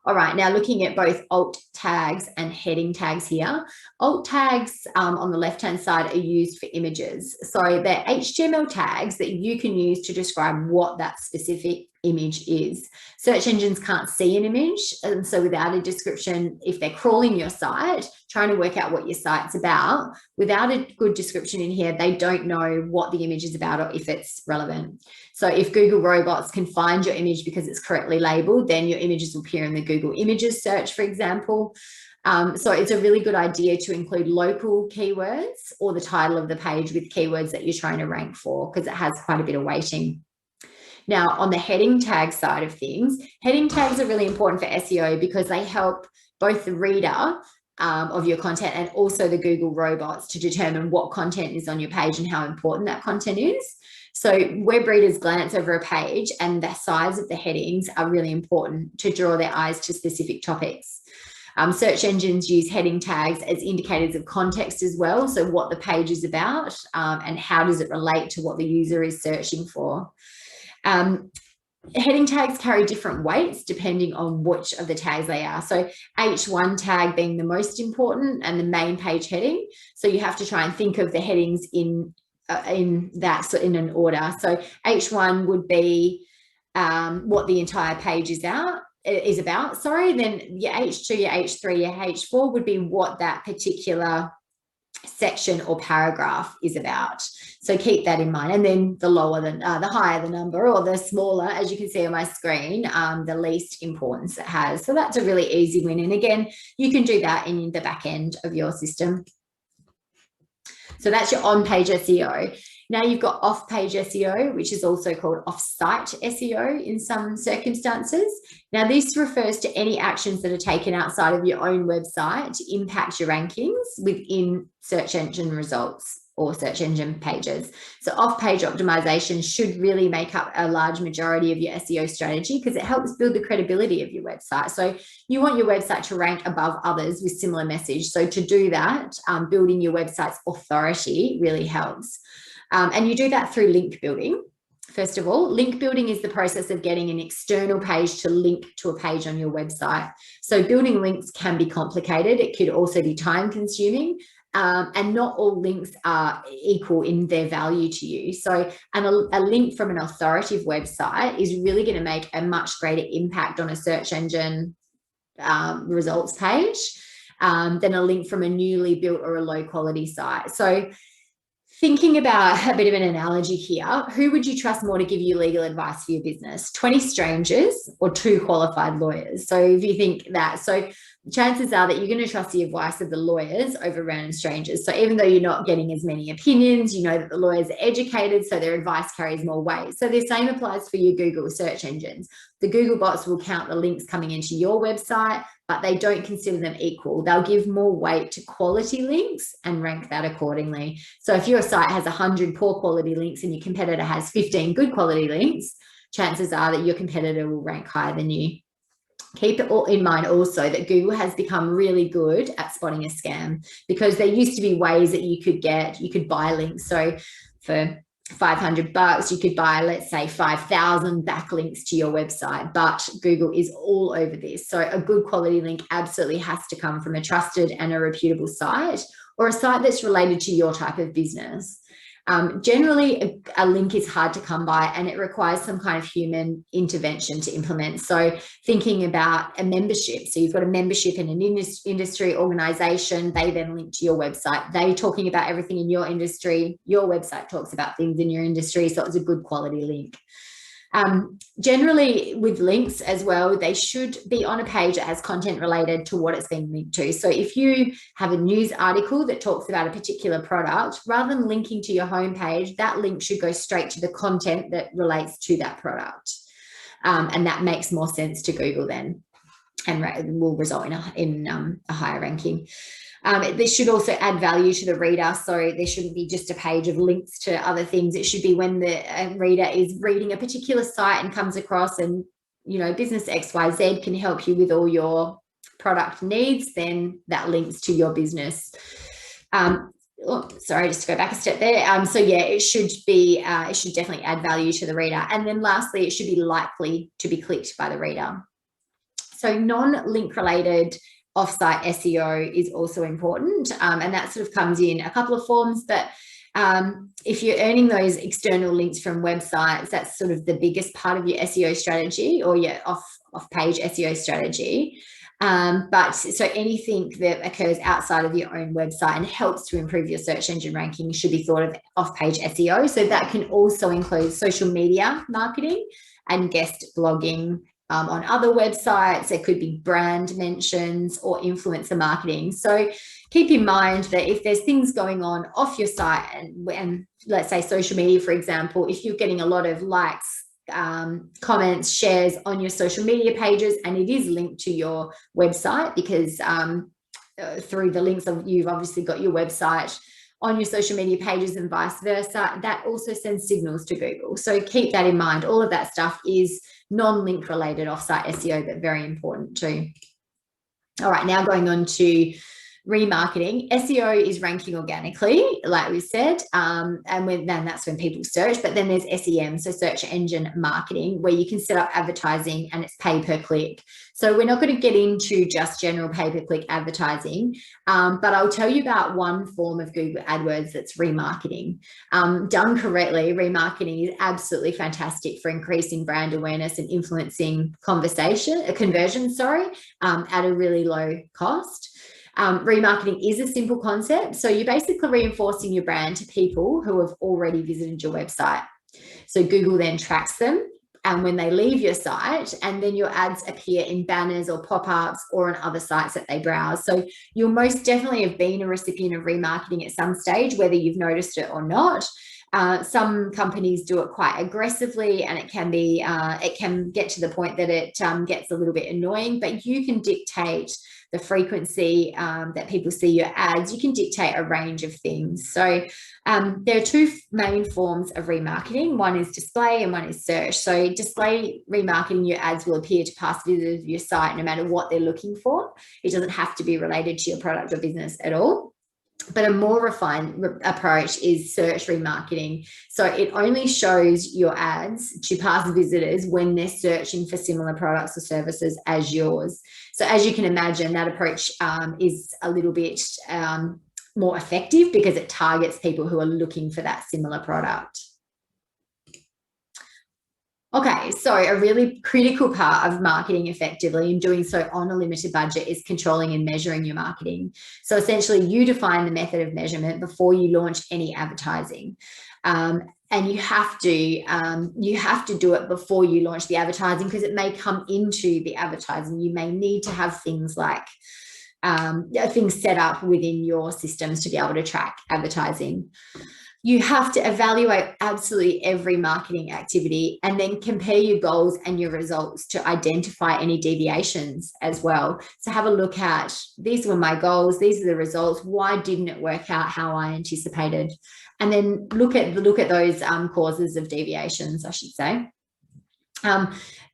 All right, now looking at both alt tags and heading tags here. Alt tags on the left-hand side are used for images. So they're HTML tags that you can use to describe what that specific image is. Search engines can't see an image, and so without a description, if they're crawling your site, trying to work out what your site's about, without a good description in here, they don't know what the image is about or if it's relevant. So if Google robots can find your image because it's correctly labeled, then your images will appear in the Google Images search, for example. So it's a really good idea to include local keywords or the title of the page with keywords that you're trying to rank for, because it has quite a bit of weighting. Now, on the heading tag side of things, heading tags are really important for SEO because they help both the reader of your content and also the Google robots to determine what content is on your page and how important that content is. So web readers glance over a page and the size of the headings are really important to draw their eyes to specific topics. Search engines use heading tags as indicators of context as well. So what the page is about and how does it relate to what the user is searching for. Heading tags carry different weights depending on which of the tags they are. So H1 tag being the most important and the main page heading. So you have to try and think of the headings in an order. So H1 would be what the entire page is about. Then your H2, your H3, your H4 would be what that particular section or paragraph is about. So keep that in mind. And then the higher the number, or the smaller, as you can see on my screen, the least importance it has. So that's a really easy win. And again, you can do that in the back end of your system. So that's your on-page SEO. Now you've got off-page SEO, which is also called off-site SEO in some circumstances. Now this refers to any actions that are taken outside of your own website to impact your rankings within search engine results or search engine pages. So off-page optimization should really make up a large majority of your SEO strategy because it helps build the credibility of your website. So you want your website to rank above others with similar message. So to do that, building your website's authority really helps. And you do that through link building. First of all, link building is the process of getting an external page to link to a page on your website. So building links can be complicated. It could also be time consuming. And not all links are equal in their value to you. So a link from an authoritative website is really going to make a much greater impact on a search engine results page than a link from a newly built or a low quality site. So thinking about a bit of an analogy here, who would you trust more to give you legal advice for your business? 20 strangers or 2 qualified lawyers? So if you think that, so chances are that you're going to trust the advice of the lawyers over random strangers. So even though you're not getting as many opinions, you know that the lawyers are educated, so their advice carries more weight. So the same applies for your Google search engines. The Google bots will count the links coming into your website, but they don't consider them equal. They'll give more weight to quality links and rank that accordingly. So if your site has 100 poor quality links and your competitor has 15 good quality links, chances are that your competitor will rank higher than you. Keep it all in mind also that Google has become really good at spotting a scam, because there used to be ways that you could buy links. So for $500, you could buy, let's say, 5,000 backlinks to your website, but Google is all over this. So a good quality link absolutely has to come from a trusted and a reputable site, or a site that's related to your type of business. Generally, a link is hard to come by and it requires some kind of human intervention to implement. So thinking about a membership. So you've got a membership in an industry organization. They then link to your website. They're talking about everything in your industry. Your website talks about things in your industry. So it's a good quality link. Generally with links as well, they should be on a page that has content related to what it's being linked to. So if you have a news article that talks about a particular product, rather than linking to your homepage, that link should go straight to the content that relates to that product. And that makes more sense to Google then, and will result in a higher ranking. This should also add value to the reader. So there shouldn't be just a page of links to other things. It should be when the reader is reading a particular site and comes across and, you know, business XYZ can help you with all your product needs, then that links to your business. Sorry, just to go back a step there. So yeah, it should definitely add value to the reader. And then lastly, it should be likely to be clicked by the reader. So non-link related off-site SEO is also important, and that sort of comes in a couple of forms, but If you're earning those external links from websites, that's sort of the biggest part of your SEO strategy or your off-page SEO strategy. But so anything that occurs outside of your own website and helps to improve your search engine ranking should be thought of off-page SEO. So that can also include social media marketing and guest blogging on other websites. It could be brand mentions or influencer marketing. So keep in mind that if there's things going on off your site and let's say social media, for example, if you're getting a lot of likes, comments, shares on your social media pages, and it is linked to your website because through the links of you've obviously got your website on your social media pages and vice versa, that also sends signals to Google. So keep that in mind. All of that stuff is non-link related offsite SEO, but very important too. All right, now going on to remarketing. SEO is ranking organically, like we said, and then that's when people search. But then there's SEM, so search engine marketing, where you can set up advertising and it's pay per click. So we're not going to get into just general pay per click advertising, but I'll tell you about one form of Google AdWords that's remarketing. Done correctly, remarketing is absolutely fantastic for increasing brand awareness and influencing conversion, at a really low cost. Remarketing is a simple concept. So you're basically reinforcing your brand to people who have already visited your website. So Google then tracks them, and when they leave your site, and then your ads appear in banners or pop-ups or on other sites that they browse. So you'll most definitely have been a recipient of remarketing at some stage, whether you've noticed it or not. Some companies do it quite aggressively, and it can get to the point that it gets a little bit annoying, but you can dictate the frequency that people see your ads. You can dictate a range of things. So there are two main forms of remarketing. One is display and one is search. So display remarketing, your ads will appear to past visitors of your site no matter what they're looking for. It doesn't have to be related to your product or business at all. But a more refined approach is search remarketing. So it only shows your ads to past visitors when they're searching for similar products or services as yours. So as you can imagine, that approach is a little bit more effective because it targets people who are looking for that similar product. Okay, so a really critical part of marketing effectively and doing so on a limited budget is controlling and measuring your marketing. So essentially you define the method of measurement before you launch any advertising. And you have to do it before you launch the advertising because it may come into the advertising. You may need to have things like things set up within your systems to be able to track advertising. You have to evaluate absolutely every marketing activity and then compare your goals and your results to identify any deviations as well. So have a look at, these were my goals, these are the results, why didn't it work out how I anticipated? And then look at those causes of deviations, I should say.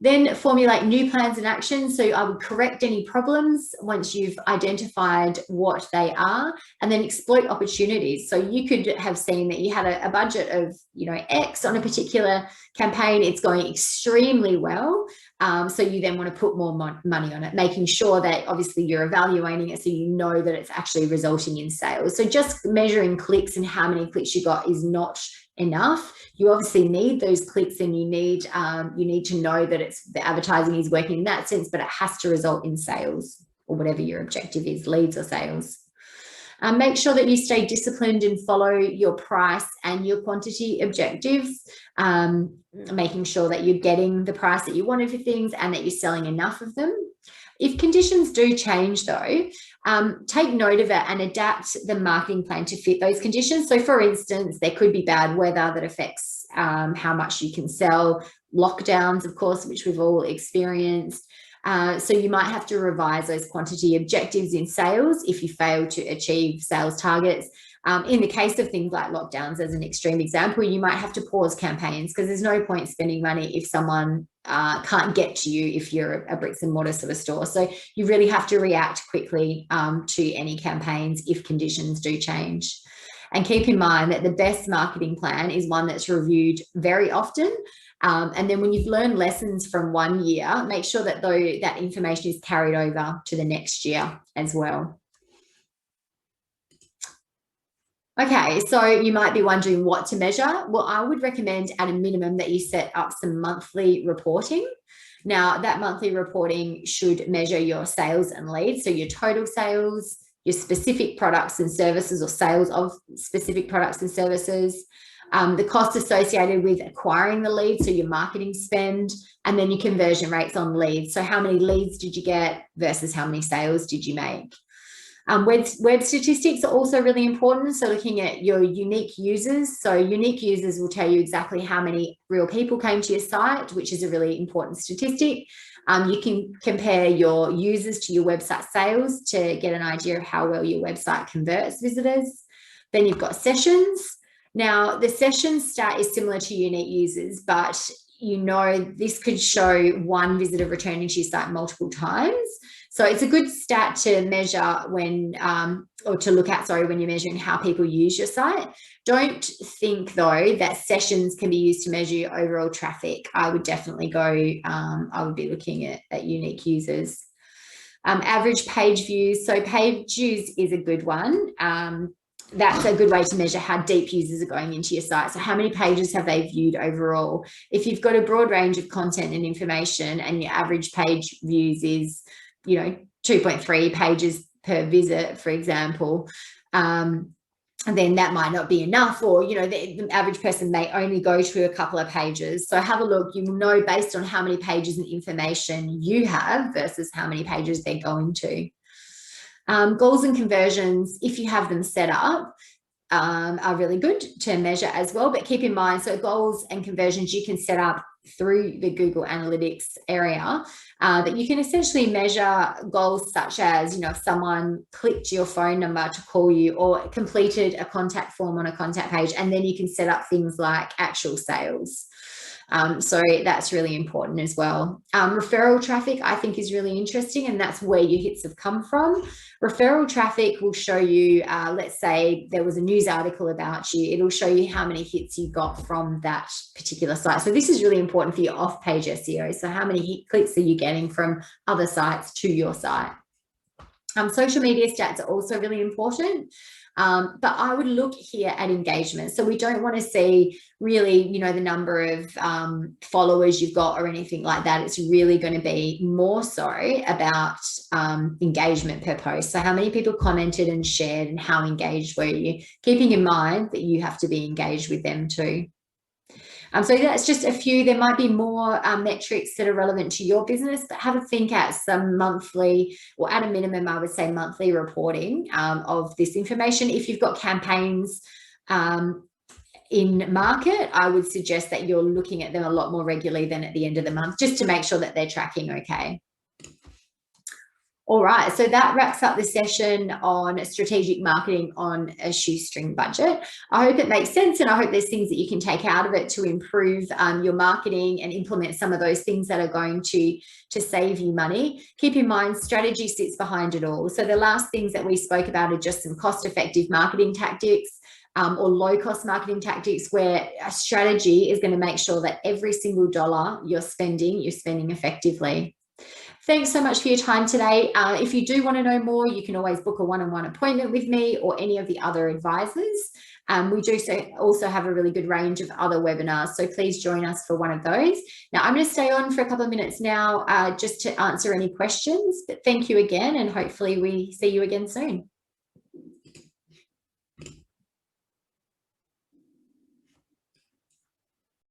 Then formulate new plans and actions. So I would correct any problems once you've identified what they are, and then exploit opportunities. So you could have seen that you had a budget of, X on a particular campaign. It's going extremely well. So you then want to put more money on it, making sure that obviously you're evaluating it so you know that it's actually resulting in sales. So just measuring clicks and how many clicks you got is not enough. You obviously need those clicks, and you need to know that the advertising is working in that sense, but it has to result in sales or whatever your objective is, leads or sales. Make sure that you stay disciplined and follow your price and your quantity objectives, making sure that you're getting the price that you wanted for things and that you're selling enough of them. If conditions do change though, take note of it and adapt the marketing plan to fit those conditions. So for instance, there could be bad weather that affects how much you can sell, lockdowns, of course, which we've all experienced. So you might have to revise those quantity objectives in sales if you fail to achieve sales targets. In the case of things like lockdowns, as an extreme example, you might have to pause campaigns because there's no point spending money if someone can't get to you if you're a bricks and mortar sort of store. So you really have to react quickly to any campaigns if conditions do change. And keep in mind that the best marketing plan is one that's reviewed very often. And then when you've learned lessons from one year, make sure that that information is carried over to the next year as well. Okay, so you might be wondering what to measure. Well, I would recommend at a minimum that you set up some monthly reporting. Now, that monthly reporting should measure your sales and leads, so your total sales, your specific products and services, or sales of specific products and services, the cost associated with acquiring the leads, so your marketing spend, and then your conversion rates on leads. So how many leads did you get versus how many sales did you make? Web statistics are also really important. So looking at your unique users. So unique users will tell you exactly how many real people came to your site, which is a really important statistic. You can compare your users to your website sales to get an idea of how well your website converts visitors. Then you've got sessions. Now, the session stat is similar to unique users, but this could show one visitor returning to your site multiple times. So it's a good stat to measure when you're measuring how people use your site. Don't think though that sessions can be used to measure your overall traffic. I would definitely I would be looking at unique users. Average page views. So page views is a good one. That's a good way to measure how deep users are going into your site. So how many pages have they viewed overall? If you've got a broad range of content and information and your average page views is 2.3 pages per visit, for example, then that might not be enough, or the average person may only go to a couple of pages. So have a look. Based on how many pages and information you have versus how many pages they're going to. Goals and conversions, if you have them set up, are really good to measure as well. But keep in mind, so goals and conversions you can set up through the Google Analytics area, that you can essentially measure goals such as, if someone clicked your phone number to call you or completed a contact form on a contact page, and then you can set up things like actual sales. So that's really important as well. Referral traffic, I think, is really interesting, and that's where your hits have come from. Referral traffic will show you, let's say there was a news article about you, it'll show you how many hits you got from that particular site. So this is really important for your off-page SEO. So how many clicks are you getting from other sites to your site? Social media stats are also really important. But I would look here at engagement. So we don't want to see really, the number of followers you've got or anything like that. It's really going to be more so about engagement per post. So how many people commented and shared, and how engaged were you? Keeping in mind that you have to be engaged with them too. So that's just a few. There might be more metrics that are relevant to your business, but have a think at some monthly, or at a minimum, I would say monthly reporting of this information. If you've got campaigns in market, I would suggest that you're looking at them a lot more regularly than at the end of the month, just to make sure that they're tracking okay. All right, so that wraps up the session on strategic marketing on a shoestring budget. I hope it makes sense, and I hope there's things that you can take out of it to improve your marketing and implement some of those things that are going to save you money. Keep in mind, strategy sits behind it all. So the last things that we spoke about are just some cost-effective marketing tactics, or low-cost marketing tactics, where a strategy is going to make sure that every single dollar you're spending effectively. Thanks so much for your time today. If you do want to know more, you can always book a one-on-one appointment with me or any of the other advisors. We do also have a really good range of other webinars, so please join us for one of those. Now, I'm going to stay on for a couple of minutes now just to answer any questions, but thank you again, and hopefully we see you again soon.